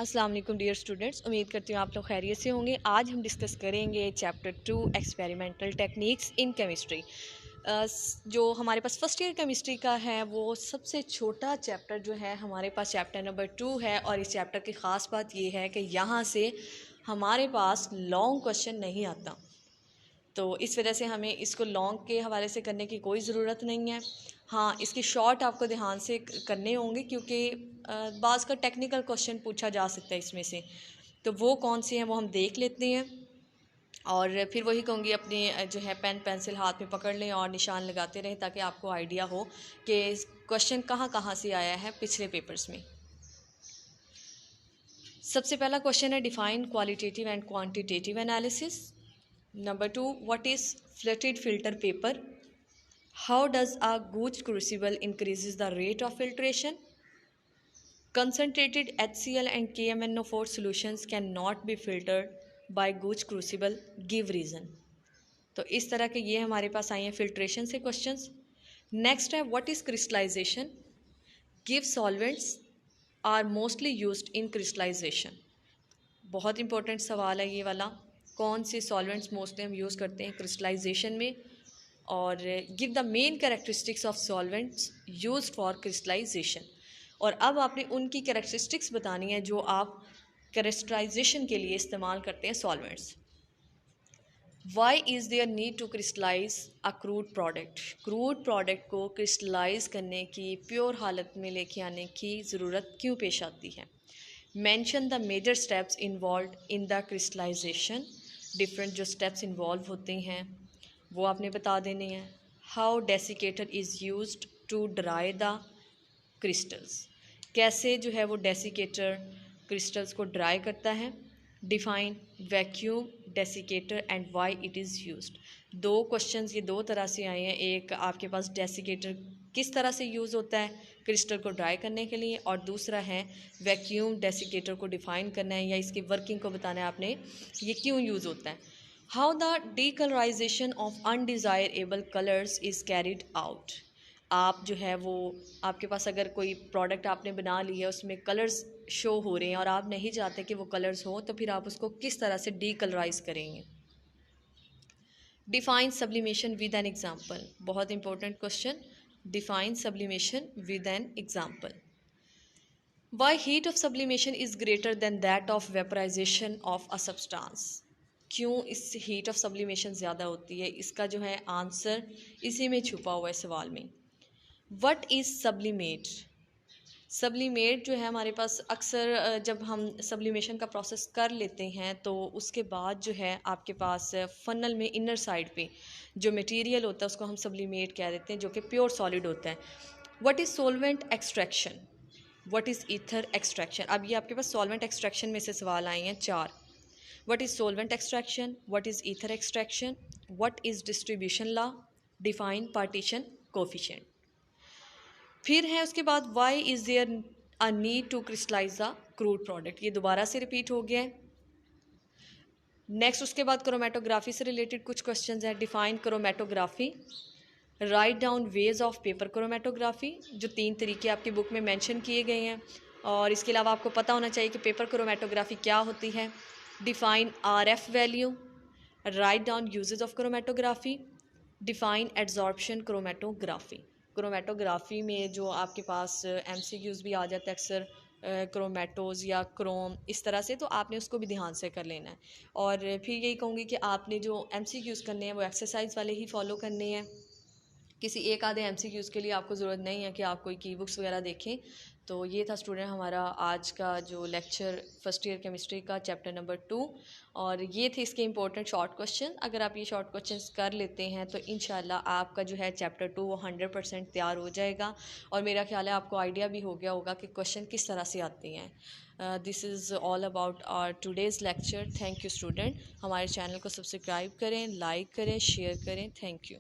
अस्सलाम वालेकुम dear students, उम्मीद करती हूँ आप लोग खैरियत से होंगे। आज हम डिस्कस करेंगे chapter 2 experimental techniques in chemistry. जो हमारे पास फर्स्ट ईयर केमिस्ट्री का है वो सबसे छोटा चैप्टर जो है हमारे पास चैप्टर नंबर 2 है। और इस चैप्टर की ख़ास बात ये है कि यहाँ से हमारे पास लॉन्ग क्वेश्चन नहीं आता, तो इस वजह से हमें इसको लॉन्ग के हवाले से करने की कोई ज़रूरत नहीं है। हाँ, इसकी शॉर्ट आपको ध्यान से करने होंगे क्योंकि बाज़ का टेक्निकल क्वेश्चन पूछा जा सकता है इसमें से, तो वो कौन से हैं वो हम देख लेते हैं। और फिर वही कहूँगी, अपनी जो है पेन पेंसिल हाथ में पकड़ लें और निशान लगाते रहें ताकि आपको आइडिया हो कि क्वेश्चन कहाँ कहाँ से आया है पिछले पेपर्स में। सबसे पहला क्वेश्चन है define qualitative and quantitative analysis. Number 2, what is fluted filter paper? How does a gauge crucible increases the rate of filtration? Concentrated HCl and KMnO4 solutions cannot be filtered by gauge crucible. Give reason. तो इस तरह के ये हमारे पास आए हैं filtration से questions. Next है what is crystallization? Give solvents are mostly used in crystallization. बहुत इंपॉर्टेंट सवाल है ये वाला, कौन से सॉल्वेंट्स मोस्टली हम यूज़ करते हैं क्रिस्टलाइजेशन में। और give the main characteristics of solvents use for crystallization. और अब आपने उनकी कैरेक्टरिस्टिक्स बतानी है जो आप क्रिस्टलाइजेशन के लिए इस्तेमाल करते हैं solvents. Why is there need to crystallize a crude product? Crude product को क्रिस्टलाइज करने की, प्योर हालत में लेके आने की ज़रूरत क्यों पेश आती है? Mention the major steps involve in the crystallization. Different जो स्टेप्स इन्वॉल्व होते हैं वो आपने बता देने हैं। How desiccator is used to dry the crystals? कैसे जो है वो डेसिकेटर क्रिस्टल्स को ड्राई करता है। Define vacuum desiccator and why it is used. दो क्वेश्चंस ये दो तरह से आए हैं, एक आपके पास डेसिकेटर किस तरह से यूज़ होता है क्रिस्टल को ड्राई करने के लिए, और दूसरा है वैक्यूम डेसिकेटर को डिफ़ाइन करना है या इसकी वर्किंग को बताना है आपने, ये क्यों यूज़ होता है। How the decolourisation of undesirable colours is carried out? आप जो है वो, आपके पास अगर कोई प्रोडक्ट आपने बना ली है उसमें कलर्स शो हो रहे हैं और आप नहीं चाहते कि वो कलर्स हो, तो फिर आप उसको किस तरह से डीकलराइज करेंगे। Define sublimation with an example. बहुत important question, define sublimation with an example. Why heat of sublimation is greater than that of vaporisation of a substance? क्यों इस हीट ऑफ सब्लिमेशन ज़्यादा होती है? इसका जो है आंसर इसी में छुपा हुआ है सवाल में। What is sublimate? सब्लिमेट जो है हमारे पास अक्सर जब हम सब्लिमेशन का प्रोसेस कर लेते हैं तो उसके बाद जो है आपके पास फनल में इनर साइड पे जो मटेरियल होता है उसको हम सब्लिमेट कह देते हैं, जो कि प्योर सॉलिड होता है। What is solvent extraction? What is ether extraction? अब ये आपके पास सॉल्वेंट एक्सट्रैक्शन में से सवाल आए हैं 4। What is solvent extraction? What is ether extraction? What is distribution law? Define partition coefficient. फिर है उसके बाद why is there a need to crystallize the crude product? ये दोबारा से रिपीट हो गया है। नेक्स्ट उसके बाद क्रोमेटोग्राफी से रिलेटेड कुछ क्वेश्चंस हैं। Define chromatography, write down ways of paper chromatography. जो 3 तरीके आपकी बुक में मेंशन किए गए हैं, और इसके अलावा आपको पता होना चाहिए कि पेपर क्रोमेटोग्राफी क्या होती है। Define RF value, write down uses of chromatography, define adsorption chromatography. Chromatography में जो आपके पास एमसीक्यूज़ भी आ जाता है अक्सर, क्रोमेटोज़ या क्रोम इस तरह से, तो आपने उसको भी ध्यान से कर लेना है। और फिर यही कहूँगी कि आपने जो एमसीक्यूज़ करने हैं वो एक्सरसाइज वाले ही फॉलो करने हैं। किसी एक आधे एमसीक्यूज़ के लिए आपको ज़रूरत नहीं है कि आप कोई की बुक्स वगैरह देखें। तो ये था स्टूडेंट हमारा आज का जो लेक्चर फर्स्ट ईयर केमिस्ट्री का चैप्टर नंबर 2, और ये थे इसके इंपॉर्टेंट शॉर्ट क्वेश्चन। अगर आप ये शॉर्ट क्वेश्चंस कर लेते हैं तो इंशाल्लाह आपका जो है चैप्टर 2 वो 100% तैयार हो जाएगा। और मेरा ख्याल है आपको आइडिया भी हो गया होगा कि क्वेश्चन किस तरह से आते हैं। This is all about our today's lecture. Thank you student. हमारे चैनल को सब्सक्राइब करें, लाइक करें, शेयर करें। Thank you.